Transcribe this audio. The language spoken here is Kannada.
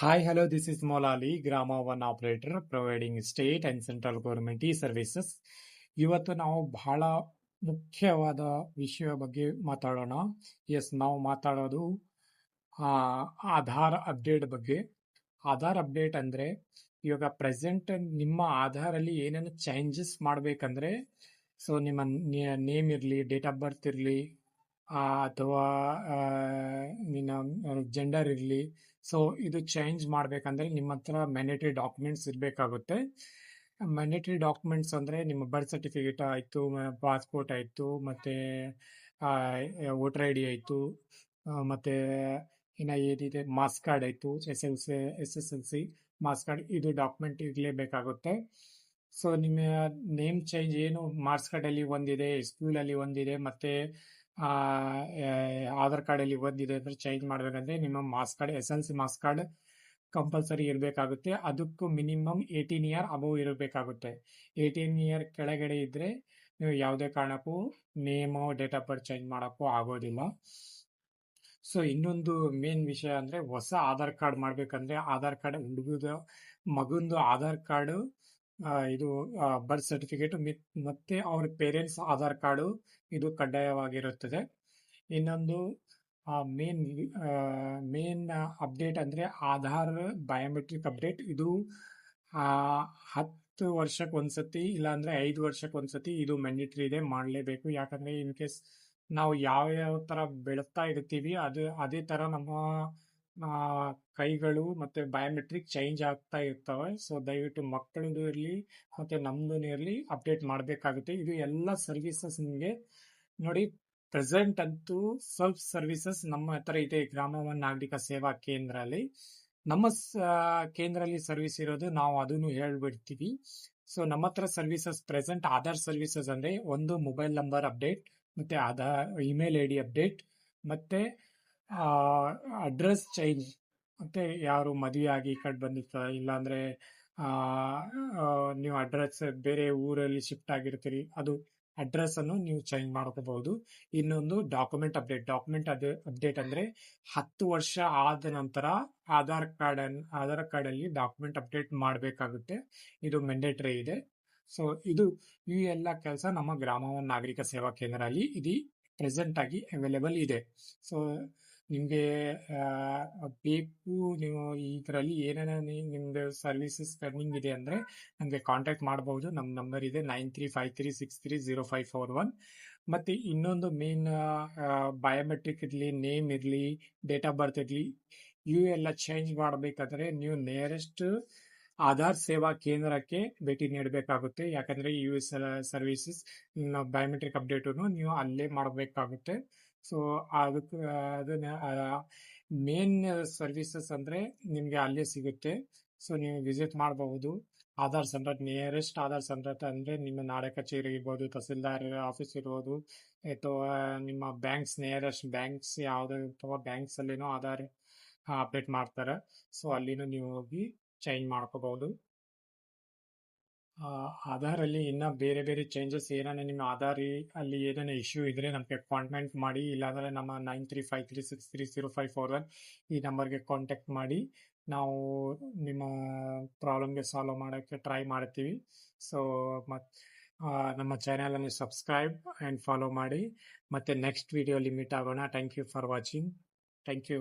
Hi, hello, this is Molali, Grama One operator providing state and central government e-services. ಇವತ್ತು ನಾವು ಬಹಳ ಮುಖ್ಯವಾದ ವಿಷಯ ಬಗ್ಗೆ ಮಾತಾಡೋಣ. ನಾವು ಮಾತಾಡೋದು ಆ, ಆಧಾರ್ ಅಪ್ಡೇಟ್ ಬಗ್ಗೆ. ಆಧಾರ್ ಅಪ್ಡೇಟ್ ಅಂದ್ರೆ ಇವಾಗ ಪ್ರೆಸೆಂಟ್ ನಿಮ್ಮ ಆಧಾರಲ್ಲಿ ಏನೇನು ಚೇಂಜಸ್ ಮಾಡ್ಬೇಕಂದ್ರೆ, ಸೊ ನಿಮ್ಮ ನೇಮ್ ಇರಲಿ, ಡೇಟ್ ಆಫ್ ಬರ್ತ್ ಇರಲಿ, ಅಥವಾ ನಿನ್ನ ಜೆಂಡರ್ ಇರಲಿ, ಸೊ ಇದು ಚೇಂಜ್ ಮಾಡ್ಬೇಕಂದ್ರೆ ನಿಮ್ಮ ಹತ್ರ ಮ್ಯಾಂಡೇಟರಿ ಡಾಕ್ಯುಮೆಂಟ್ಸ್ ಇರಬೇಕಾಗುತ್ತೆ. ಮ್ಯಾಂಡೇಟರಿ ಡಾಕ್ಯುಮೆಂಟ್ಸ್ ಅಂದ್ರೆ ನಿಮ್ಮ ಬರ್ತ್ ಸರ್ಟಿಫಿಕೇಟ್ ಆಯ್ತು, ಪಾಸ್ಪೋರ್ಟ್ ಆಯ್ತು, ಮತ್ತೆ ವೋಟರ್ ಐ ಡಿ ಆಯ್ತು, ಮತ್ತೆ ಇನ್ನ ಏನಿದೆ ಮಾರ್ಕ್ಸ್ ಕಾರ್ಡ್ ಆಯ್ತು, SSLC ಮಾರ್ಕ್ಸ್ ಕಾರ್ಡ್, ಇದು ಡಾಕ್ಯುಮೆಂಟ್ ಇರಲೇಬೇಕಾಗುತ್ತೆ. ಸೊ ನಿಮ್ಮ ನೇಮ್ ಚೇಂಜ್ ಏನು ಮಾರ್ಕ್ಸ್ ಕಾರ್ಡ್ ಅಲ್ಲಿ ಒಂದಿದೆ, ಸ್ಕೂಲ್ ಅಲ್ಲಿ ಒಂದಿದೆ, ಮತ್ತೆ ಆಧಾರ್ ಕಾರ್ಡ್ ಅಲ್ಲಿ ಒಂದಿದೆ ಅಂದ್ರೆ ಚೇಂಜ್ ಮಾಡ್ಬೇಕಂದ್ರೆ ನಿಮ್ಮ marks card, SSLC marks card compulsory ಇರಬೇಕಾಗುತ್ತೆ. ಅದಕ್ಕೂ ಮಿನಿಮಮ್ 18 ಇಯರ್ ಅಬೌವ್ ಇರಬೇಕಾಗುತ್ತೆ. 18 ಇಯರ್ ಕೆಳಗಡೆ ಇದ್ರೆ ನೀವು ಯಾವುದೇ ಕಾರಣಕ್ಕೂ name, date of birth change ಮಾಡೋಕ್ಕೂ ಆಗೋದಿಲ್ಲ. ಸೊ ಇನ್ನೊಂದು ಮೇನ್ ವಿಷಯ ಅಂದ್ರೆ ಹೊಸ ಆಧಾರ್ ಕಾರ್ಡ್ ಮಾಡ್ಬೇಕಂದ್ರೆ ಆಧಾರ್ ಕಾರ್ಡ್ ಹುಡುಗದ ಮಗಂದು ಆಧಾರ್ ಕಾರ್ಡ್, ಇದು ಬರ್ತ್ ಸರ್ಟಿಫಿಕೇಟ್ ಮತ್ತೆ ಅವ್ರ ಪೇರೆಂಟ್ಸ್ ಆಧಾರ್ ಕಾರ್ಡು ಇದು ಕಡ್ಡಾಯವಾಗಿರುತ್ತದೆ. ಇನ್ನೊಂದು ಮೇನ್ ಅಪ್ಡೇಟ್ ಅಂದ್ರೆ ಆಧಾರ್ ಬಯೋಮೆಟ್ರಿಕ್ ಅಪ್ಡೇಟ್. ಇದು 10 ವರ್ಷಕ್ಕೆ ಒಂದ್ಸತಿ ಇಲ್ಲಾಂದ್ರೆ 5 ವರ್ಷಕ್ಕೆ ಒಂದ್ಸತಿ ಇದು ಮ್ಯಾಂಡೇಟರಿ ಇದೆ, ಮಾಡಲೇಬೇಕು. ಯಾಕಂದ್ರೆ ಇನ್ ಕೇಸ್ ನಾವು ಯಾವ ತರ ಬೆಳಗ್ತಾ ಇರ್ತೀವಿ ಅದೇ ತರ ನಮ್ಮ ಕೈಗಳು ಮತ್ತೆ ಬಯೋಮೆಟ್ರಿಕ್ ಚೇಂಜ್ ಆಗ್ತಾ ಇರ್ತವೆ. ಸೊ ದಯವಿಟ್ಟು ಮಕ್ಕಳದು ಇರಲಿ ಮತ್ತೆ ನಮ್ದು ಇರಲಿ ಅಪ್ಡೇಟ್ ಮಾಡಬೇಕಾಗುತ್ತೆ. ಇದು ಎಲ್ಲ ಸರ್ವಿಸಸ್ ನಿಮಗೆ ನೋಡಿ. ಪ್ರೆಸೆಂಟ್ ಅಂತೂ ಸೆಲ್ಫ್ ಸರ್ವಿಸಸ್ ನಮ್ಮ ಹತ್ರ ಇದೆ ಗ್ರಾಮ ಒನ್ ನಾಗರಿಕ ಸೇವಾ ಕೇಂದ್ರ ಅಲ್ಲಿ. ನಮ್ಮ ಕೇಂದ್ರಲ್ಲಿ ಸರ್ವಿಸ್ ಇರೋದು, ನಾವು ಅದನ್ನು ಹೇಳ್ಬಿಡ್ತೀವಿ. ಸೊ ನಮ್ಮ ಹತ್ರ ಸರ್ವಿಸಸ್ ಪ್ರೆಸೆಂಟ್ ಆಧಾರ್ ಸರ್ವಿಸಸ್ ಅಂದ್ರೆ ಒಂದು ಮೊಬೈಲ್ ನಂಬರ್ ಅಪ್ಡೇಟ್, ಮತ್ತೆ Aadhaar email I D update, ಮತ್ತೆ ಅಡ್ರೆಸ್ ಚೇಂಜ್, ಮತ್ತೆ ಯಾರು ಮದುವೆ ಆಗಿ ಈ ಕಡೆ ಬಂದಿರ್ತಾರೆ, ಇಲ್ಲಾಂದ್ರೆ ನೀವು ಅಡ್ರೆಸ್ ಬೇರೆ ಊರಲ್ಲಿ ಶಿಫ್ಟ್ ಆಗಿರ್ತೀರಿ, ಅದು ಅಡ್ರೆಸ್ ಅನ್ನು ನೀವು ಚೇಂಜ್ ಮಾಡ್ಕೋಬಹುದು. ಇನ್ನೊಂದು ಡಾಕ್ಯುಮೆಂಟ್ ಅಪ್ಡೇಟ್ ಅಂದ್ರೆ 10 ವರ್ಷ ಆದ ನಂತರ ಆಧಾರ್ ಕಾರ್ಡ್ ಅಲ್ಲಿ ಡಾಕ್ಯುಮೆಂಟ್ ಅಪ್ಡೇಟ್ ಮಾಡಬೇಕಾಗುತ್ತೆ. ಇದು ಮ್ಯಾಂಡೇಟರಿ ಇದೆ. ಸೊ ಈ ಎಲ್ಲ ಕೆಲಸ ನಮ್ಮ ಗ್ರಾಮ ಒನ್ ನಾಗರಿಕ ಸೇವಾ ಕೇಂದ್ರ ಅಲ್ಲಿ ಇದು ಪ್ರೆಸೆಂಟ್ ಆಗಿ ಅವೈಲೇಬಲ್ ಇದೆ. ಸೊ ನಿಮ್ಗೆ ಬೇಕು, ನೀವು ಇದರಲ್ಲಿ ಏನೇನ ನಿಮ್ದು ಸರ್ವಿಸಸ್ ರನ್ನಿಂಗ್ ಇದೆ ಅಂದ್ರೆ ನಮ್ಗೆ ಕಾಂಟ್ಯಾಕ್ಟ್ ಮಾಡಬಹುದು. ನಮ್ಮ ನಂಬರ್ ಇದೆ 9353630541. ಮತ್ತೆ ಇನ್ನೊಂದು ಮೇನ್ ಬಯೋಮೆಟ್ರಿಕ್ ಇರ್ಲಿ, ನೇಮ್ ಇರ್ಲಿ, ಡೇಟ್ ಆಫ್ ಬರ್ತ್ ಇರ್ಲಿ, ಇವು ಎಲ್ಲ ಚೇಂಜ್ ಮಾಡಬೇಕಾದ್ರೆ ನೀವು ನಿಯರೆಸ್ಟ್ ಆಧಾರ್ ಸೇವಾ ಕೇಂದ್ರಕ್ಕೆ ಭೇಟಿ ನೀಡಬೇಕಾಗುತ್ತೆ. ಯಾಕಂದ್ರೆ U S services biometric update ನೀವು ಅಲ್ಲೇ ಮಾಡಬೇಕಾಗುತ್ತೆ. ಸೊ ಅದನ್ನ ಮೇನ್ ಸರ್ವಿಸಸ್ ಅಂದ್ರೆ ನಿಮ್ಗೆ ಅಲ್ಲೇ ಸಿಗುತ್ತೆ. ಸೊ ನೀವು ವಿಸಿಟ್ ಮಾಡಬಹುದು. Aadhaar centre, nearest Aadhaar centre ಅಂದ್ರೆ ನಿಮ್ಮ ನಾಡ ಕಚೇರಿ ಇರ್ಬೋದು, ತಹಸೀಲ್ದಾರ್ ಆಫೀಸ್ ಇರ್ಬೋದು, ಅಥವಾ ನಿಮ್ಮ ಬ್ಯಾಂಕ್ಸ್, ನಿಯರೆಸ್ಟ್ ಬ್ಯಾಂಕ್ಸ್ ಯಾವ್ದು ಇರ್ತವೋ ಬ್ಯಾಂಕ್ಸ್ ಅಲ್ಲಿನೂ ಆಧಾರ್ ಅಪ್ಡೇಟ್ ಮಾಡ್ತಾರೆ. ಸೊ ಅಲ್ಲಿನೂ ನೀವು ಹೋಗಿ ಚೇಂಜ್ ಮಾಡ್ಕೋಬಹುದು. ಆಧಾರ್ ಅಲ್ಲಿ ಇನ್ನ ಬೇರೆ ಬೇರೆ ಚೇಂಜಸ್ ಏನಾನ ನಿಮ್ಮ ಆಧಾರ್ ಅಲ್ಲಿ ಏನೇನು ಇಶ್ಯೂ ಇದ್ರೆ ನಮಗೆ ಕಾಂಟ್ಯಾಕ್ಟ್ ಮಾಡಿ, ಇಲ್ಲಾಂದ್ರೆ ನಮ್ಮ 9353630541 ಈ ನಂಬರ್ಗೆ ಕಾಂಟ್ಯಾಕ್ಟ್ ಮಾಡಿ ನಾವು ನಿಮ್ಮ ಪ್ರಾಬ್ಲಮ್ಗೆ ಸಾಲ್ವ್ ಮಾಡೋಕ್ಕೆ ಟ್ರೈ ಮಾಡ್ತೀವಿ. ಸೊ ನಮ್ಮ ಚಾನೆಲ್ ಅನ್ನು ಸಬ್ಸ್ಕ್ರೈಬ್ ಅಂಡ್ ಫಾಲೋ ಮಾಡಿ. ಮತ್ತೆ ನೆಕ್ಸ್ಟ್ ವಿಡಿಯೋ ಮೀಟ್ ಆಗೋಣ. Thank you for watching. Thank you.